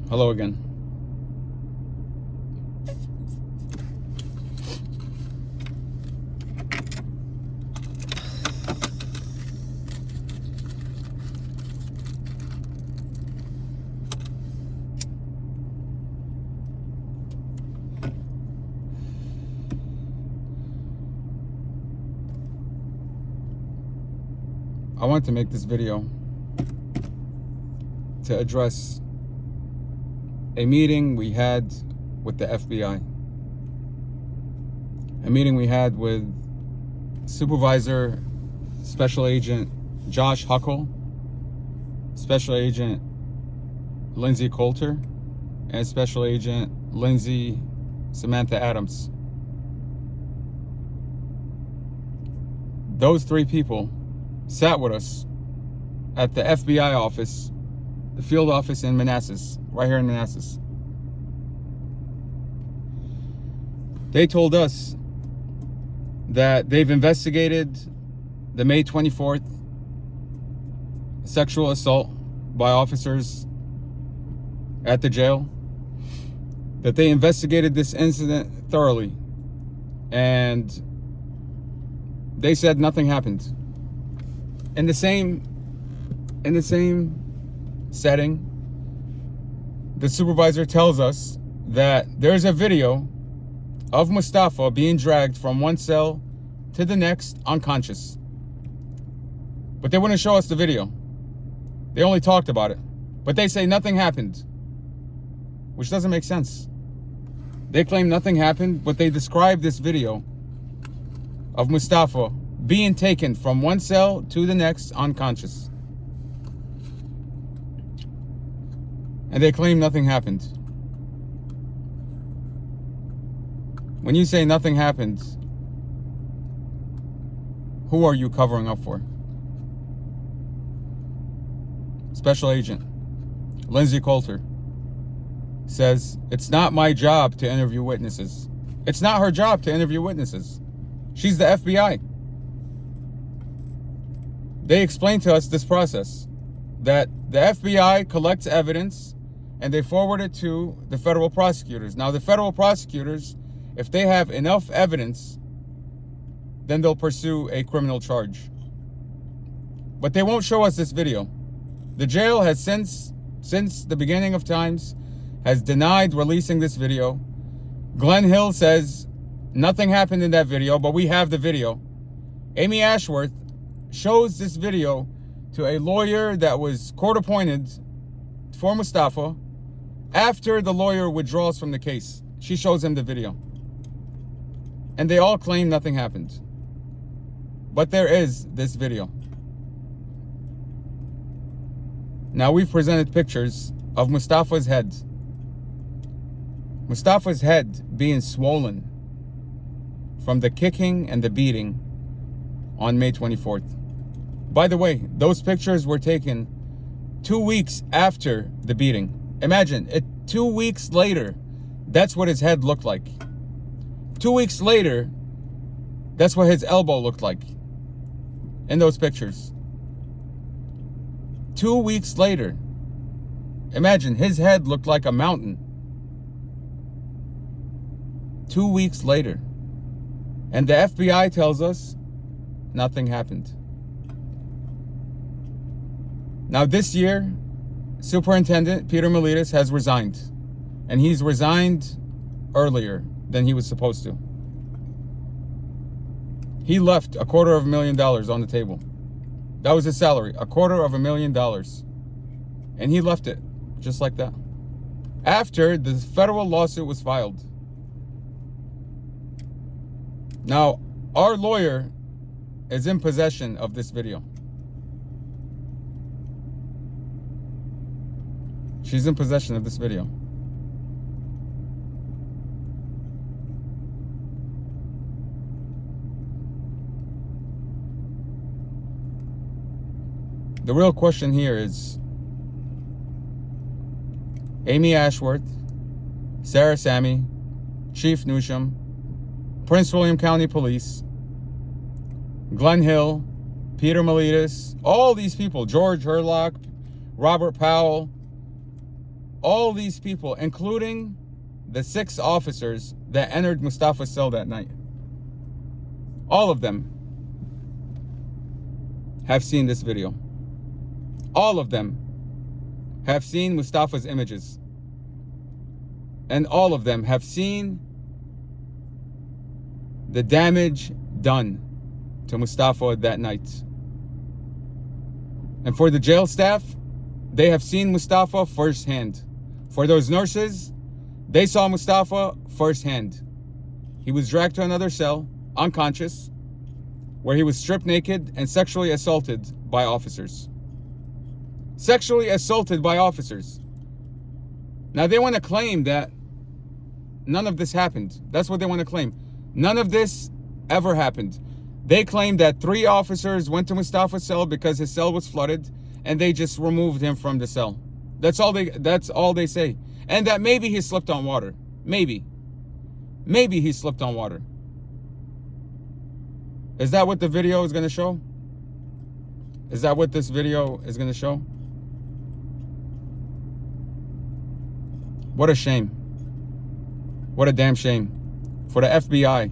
Hello again. I want to make this video to address a meeting we had with the FBI. A meeting we had with Supervisor Special Agent Josh Huckle, Special Agent Lindsay Coulter, and Special Agent Lindsay Samantha Adams. Those three people sat with us at the FBI office, the field office in Manassas, right here in Manassas. They told us that they've investigated the May 24th sexual assault by officers at the jail, that they investigated this incident thoroughly, and they said nothing happened. In the same setting, the supervisor tells us that there's a video of Mustafa being dragged from one cell to the next unconscious. But they wouldn't show us the video. They only talked about it. But they say nothing happened, which doesn't make sense. They claim nothing happened, but they describe this video of Mustafa being taken from one cell to the next unconscious. And they claim nothing happened. When you say nothing happened, who are you covering up for? Special Agent Lindsay Coulter says, it's not my job to interview witnesses. It's not her job to interview witnesses. She's the FBI. They explained to us this process, that the FBI collects evidence and they forward it to the federal prosecutors. Now, the federal prosecutors, if they have enough evidence, then they'll pursue a criminal charge. But they won't show us this video. The jail has since the beginning of times has denied releasing this video. Glenn Hill says nothing happened in that video, but we have the video. Amy Ashworth shows this video to a lawyer that was court appointed for Mustafa. After the lawyer withdraws from the case, she shows him the video. And they all claim nothing happened. But there is this video. Now, we've presented pictures of Mustafa's head. Mustafa's head being swollen from the kicking and the beating on May 24th. By the way, those pictures were taken 2 weeks after the beating. Imagine it, 2 weeks later, that's what his head looked like. 2 weeks later, that's what his elbow looked like in those pictures. 2 weeks later, imagine his head looked like a mountain. 2 weeks later. And the FBI tells us nothing happened. Now, this year, Superintendent Peter Miletus has resigned. And he's resigned earlier than he was supposed to. He left $250,000 on the table. That was his salary, $250,000. And he left it just like that. After the federal lawsuit was filed. Now, our lawyer is in possession of this video. She's in possession of this video. The real question here is Amy Ashworth, Sarah Sammy, Chief Newsham, Prince William County Police, Glenn Hill, Peter Miletus, all these people, George Herlock, Robert Powell, all these people, including the 6 officers that entered Mustafa's cell that night, all of them have seen this video. All of them have seen Mustafa's images. And all of them have seen the damage done to Mustafa that night. And for the jail staff, they have seen Mustafa firsthand. For those nurses, they saw Mustafa firsthand. He was dragged to another cell, unconscious, where he was stripped naked and sexually assaulted by officers. Sexually assaulted by officers. Now they want to claim that none of this happened. That's what they want to claim. None of this ever happened. They claim that 3 officers went to Mustafa's cell because his cell was flooded and they just removed him from the cell. That's all they say. And that maybe he slipped on water. Maybe he slipped on water. Is that what the video is going to show? Is that what this video is going to show? What a shame. What a damn shame. For the FBI.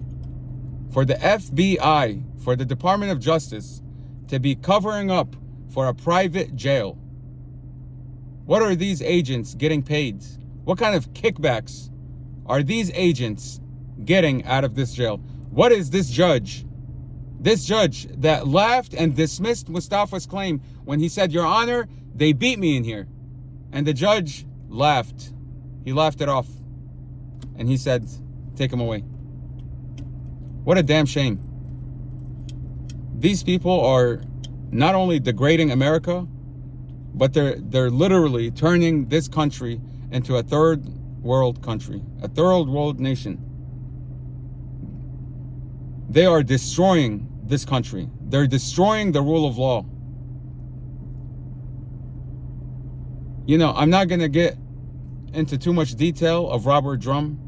For the FBI, for the Department of Justice, to be covering up for a private jail. What are these agents getting paid? What kind of kickbacks are these agents getting out of this jail? What is this judge that laughed and dismissed Mustafa's claim when he said, "Your Honor, they beat me in here." And the judge laughed. He laughed it off. And he said, "Take him away." What a damn shame. These people are not only degrading America, but they're literally turning this country into a third world country, a third world nation. They are destroying this country. They're destroying the rule of law. You know, I'm not going to get into too much detail of Robert Drum,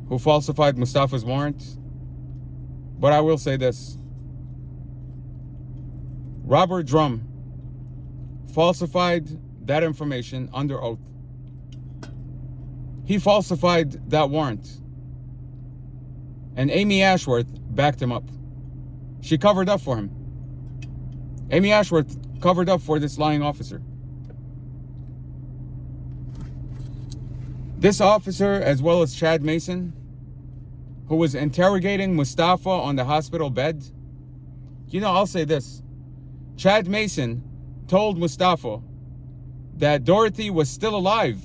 who falsified Mustafa's warrant, but I will say this. Robert Drum falsified that information under oath. He falsified that warrant. And Amy Ashworth backed him up. She covered up for him. Amy Ashworth covered up for this lying officer. This officer, as well as Chad Mason, who was interrogating Mustafa on the hospital bed. You know, I'll say this. Chad Mason told Mustafa that Dorothy was still alive,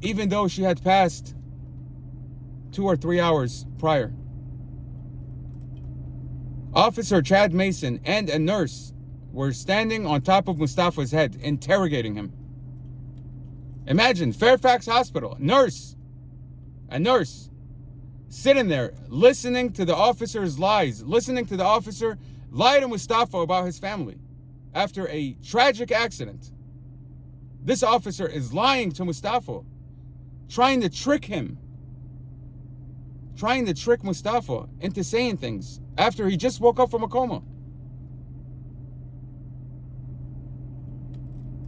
even though she had passed 2 or 3 hours prior. Officer Chad Mason and a nurse were standing on top of Mustafa's head, interrogating him. Imagine, Fairfax Hospital, a nurse, sitting there, listening to the officer's lies, listening to the officer lie to Mustafa about his family after a tragic accident. This officer is lying to Mustafa, trying to trick Mustafa into saying things after he just woke up from a coma.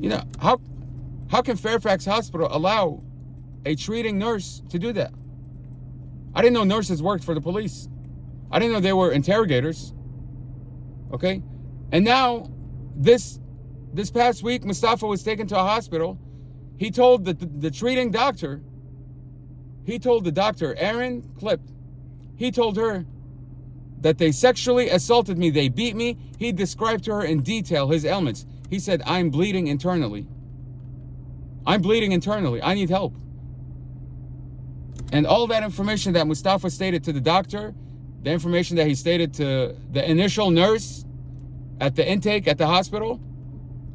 You know, how can Fairfax Hospital allow a treating nurse to do that? I didn't know nurses worked for the police. I didn't know they were interrogators. Okay? And now, this past week, Mustafa was taken to a hospital. He told the treating doctor, he told the doctor, Erin Klipp, he told her that they sexually assaulted me, they beat me. He described to her in detail his ailments. He said, I'm bleeding internally. I need help. And all that information that Mustafa stated to the doctor, the information that he stated to the initial nurse at the intake at the hospital,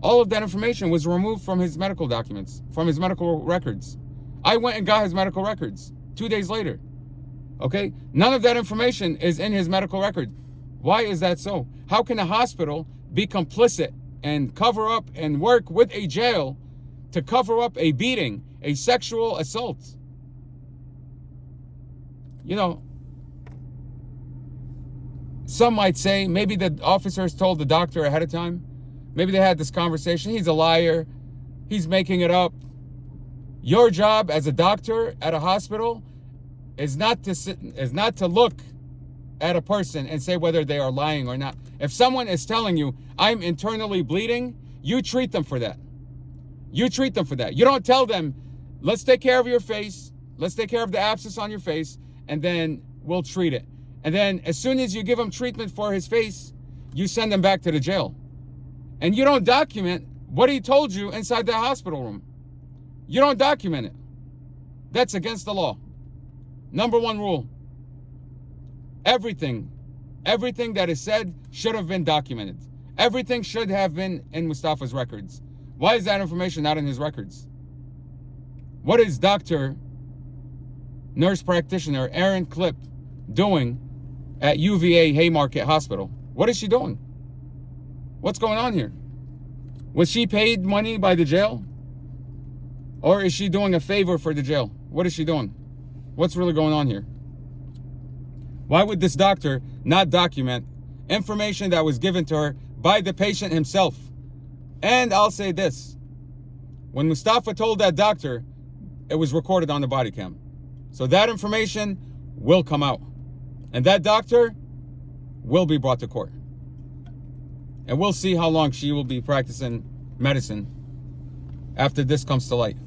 all of that information was removed from his medical documents, from his medical records. I went and got his medical records 2 days later. Okay? None of that information is in his medical record. Why is that so? How can a hospital be complicit and cover up and work with a jail to cover up a beating, a sexual assault? You know, some might say maybe the officers told the doctor ahead of time. Maybe they had this conversation. He's a liar. He's making it up. Your job as a doctor at a hospital is not to look at a person and say whether they are lying or not. If someone is telling you, I'm internally bleeding, you treat them for that. You treat them for that. You don't tell them, let's take care of your face, let's take care of the abscess on your face, and then we'll treat it. And then as soon as you give him treatment for his face, you send him back to the jail. And you don't document what he told you inside the hospital room. You don't document it. That's against the law. Number one rule. Everything that is said should have been documented. Everything should have been in Mustafa's records. Why is that information not in his records? What is Dr. Nurse Practitioner Erin Klipp doing at UVA Haymarket Hospital? What is she doing? What's going on here? Was she paid money by the jail? Or is she doing a favor for the jail? What is she doing? What's really going on here? Why would this doctor not document information that was given to her by the patient himself? And I'll say this. When Mustafa told that doctor, it was recorded on the body cam. So that information will come out. And that doctor will be brought to court. And we'll see how long she will be practicing medicine after this comes to light.